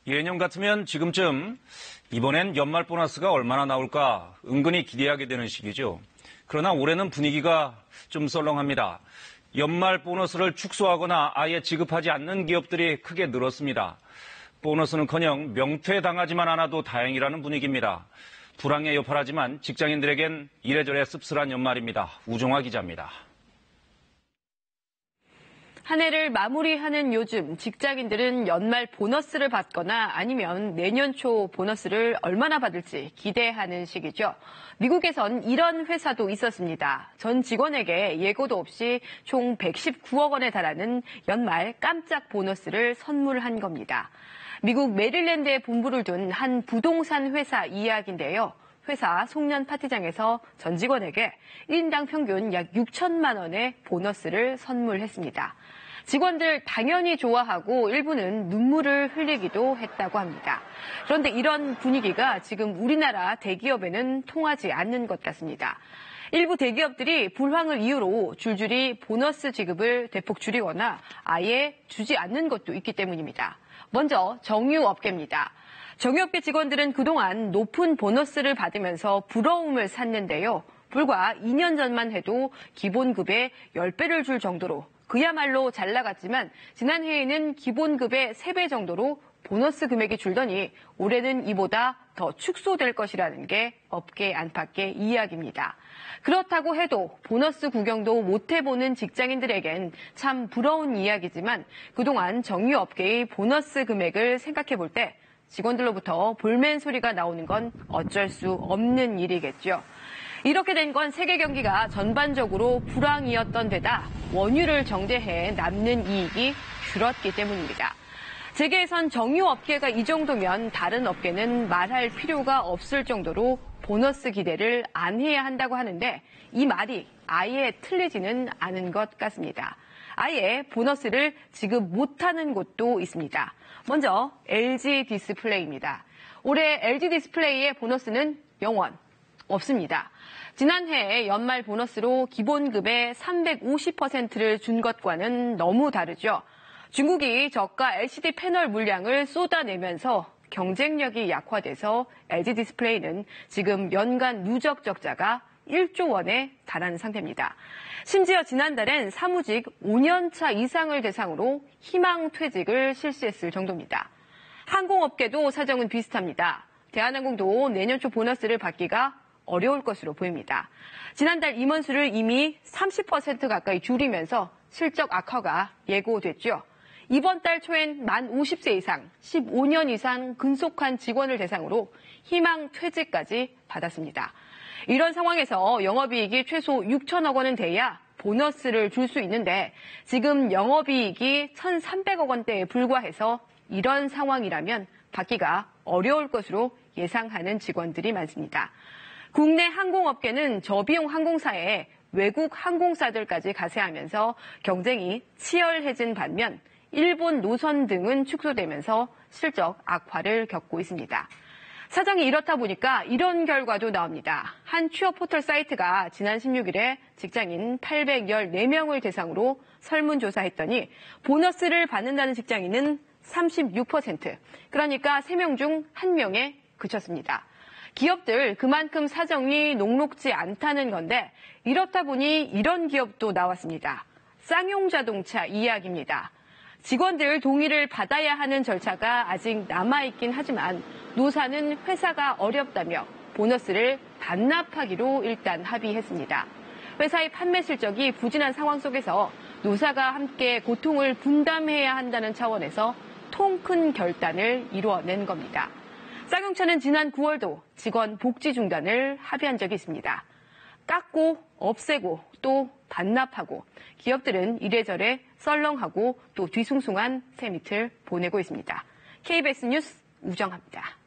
예년 같으면 지금쯤 이번엔 연말 보너스가 얼마나 나올까 은근히 기대하게 되는 시기죠. 그러나 올해는 분위기가 좀 썰렁합니다. 연말 보너스를 축소하거나 아예 지급하지 않는 기업들이 크게 늘었습니다. 보너스는커녕 명퇴당하지만 않아도 다행이라는 분위기입니다. 불황의 여파라지만 직장인들에겐 이래저래 씁쓸한 연말입니다. 우종화 기자입니다. 한 해를 마무리하는 요즘 직장인들은 연말 보너스를 받거나 아니면 내년 초 보너스를 얼마나 받을지 기대하는 시기죠. 미국에선 이런 회사도 있었습니다. 전 직원에게 예고도 없이 총 119억 원에 달하는 연말 깜짝 보너스를 선물한 겁니다. 미국 메릴랜드에 본부를 둔 한 부동산 회사 이야기인데요. 회사 송년 파티장에서 전 직원에게 1인당 평균 약 6천만 원의 보너스를 선물했습니다. 직원들 당연히 좋아하고 일부는 눈물을 흘리기도 했다고 합니다. 그런데 이런 분위기가 지금 우리나라 대기업에는 통하지 않는 것 같습니다. 일부 대기업들이 불황을 이유로 줄줄이 보너스 지급을 대폭 줄이거나 아예 주지 않는 것도 있기 때문입니다. 먼저 정유업계입니다. 정유업계 직원들은 그동안 높은 보너스를 받으면서 부러움을 샀는데요. 불과 2년 전만 해도 기본급의 10배를 줄 정도로 그야말로 잘 나갔지만 지난해에는 기본급의 3배 정도로 보너스 금액이 줄더니 올해는 이보다 더 축소될 것이라는 게 업계 안팎의 이야기입니다. 그렇다고 해도 보너스 구경도 못 해보는 직장인들에겐 참 부러운 이야기지만 그동안 정유업계의 보너스 금액을 생각해 볼 때 직원들로부터 볼멘 소리가 나오는 건 어쩔 수 없는 일이겠죠. 이렇게 된 건 세계 경기가 전반적으로 불황이었던 데다 원유를 정제해 남는 이익이 줄었기 때문입니다. 재계에선 정유업계가 이 정도면 다른 업계는 말할 필요가 없을 정도로 보너스 기대를 안 해야 한다고 하는데 이 말이 아예 틀리지는 않은 것 같습니다. 아예 보너스를 지급 못하는 곳도 있습니다. 먼저 LG 디스플레이입니다. 올해 LG 디스플레이의 보너스는 영원 없습니다. 지난해 연말 보너스로 기본급의 350%를 준 것과는 너무 다르죠. 중국이 저가 LCD 패널 물량을 쏟아내면서 경쟁력이 약화돼서 LG 디스플레이는 지금 연간 누적 적자가 1조 원에 달하는 상태입니다. 심지어 지난달엔 사무직 5년차 이상을 대상으로 희망퇴직을 실시했을 정도입니다. 항공업계도 사정은 비슷합니다. 대한항공도 내년 초 보너스를 받기가 어려울 것으로 보입니다. 지난달 임원수를 이미 30% 가까이 줄이면서 실적 악화가 예고됐죠. 이번 달 초엔 만 50세 이상, 15년 이상 근속한 직원을 대상으로 희망퇴직까지 받았습니다. 이런 상황에서 영업이익이 최소 6천억 원은 돼야 보너스를 줄 수 있는데 지금 영업이익이 1,300억 원대에 불과해서 이런 상황이라면 받기가 어려울 것으로 예상하는 직원들이 많습니다. 국내 항공업계는 저비용 항공사에 외국 항공사들까지 가세하면서 경쟁이 치열해진 반면 일본 노선 등은 축소되면서 실적 악화를 겪고 있습니다. 사정이 이렇다 보니까 이런 결과도 나옵니다. 한 취업 포털 사이트가 지난 16일에 직장인 814명을 대상으로 설문조사했더니 보너스를 받는다는 직장인은 36%, 그러니까 3명 중 1명에 그쳤습니다. 기업들 그만큼 사정이 녹록지 않다는 건데 이렇다 보니 이런 기업도 나왔습니다. 쌍용자동차 이야기입니다. 직원들 동의를 받아야 하는 절차가 아직 남아있긴 하지만 노사는 회사가 어렵다며 보너스를 반납하기로 일단 합의했습니다. 회사의 판매 실적이 부진한 상황 속에서 노사가 함께 고통을 분담해야 한다는 차원에서 통 큰 결단을 이루어낸 겁니다. 쌍용차는 지난 9월도 직원 복지 중단을 합의한 적이 있습니다. 깎고 없애고 또 반납하고 기업들은 이래저래 썰렁하고 또 뒤숭숭한 새밑을 보내고 있습니다. KBS 뉴스 우정합니다.